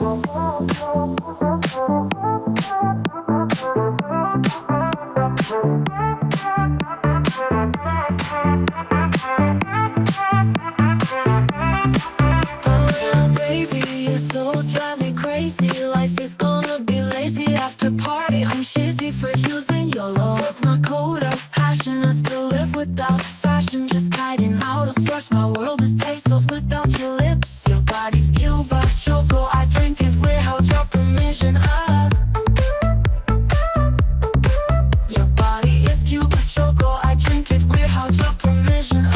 Baby, you so drive me crazy. Life is gonna be lazy after party. I'm shizzy for using your love. My code of passion is to live without fashion. Just hiding out of source. My world is tasteless without your lips. Your body's Cuba choco. I drink it without your permission. Your body is Cuba choco. I drink it without your permission.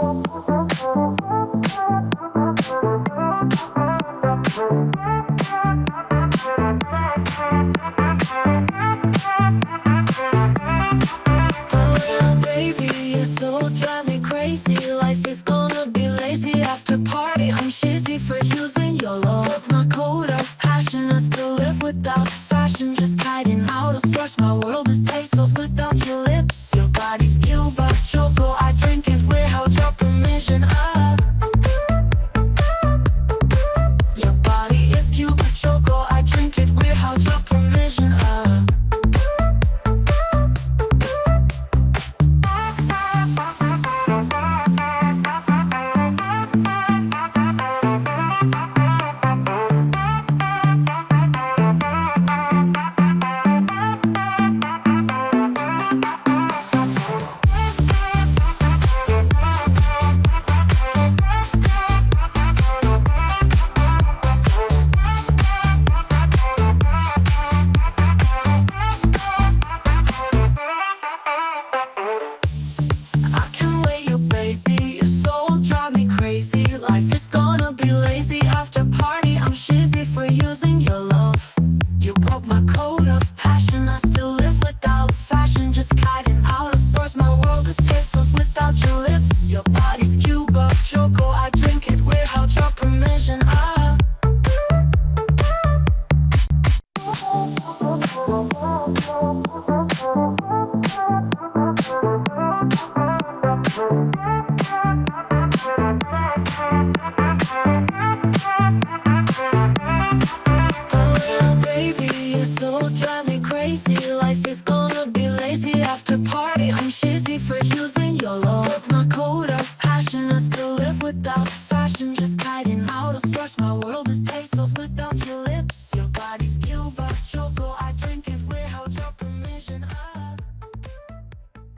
Oh, baby, you're so drive me crazy. Life is gonna be lazy after party. I'm shizzy for using your love. My code of passion is to live without fashion. Just hiding out of source. My world is tasteless without your lips. Your body's Cuba choco. I drink it without your permission. Your body is Cuba choco. I drink it without your permission. I can't wait, you baby. Your soul drive me crazy. Life is gonna be lazy after party. I'm shizzy for using your love. You broke my code of passion. I still live without fashion. Just hiding out of source. My world is tasteless without your lips. Your body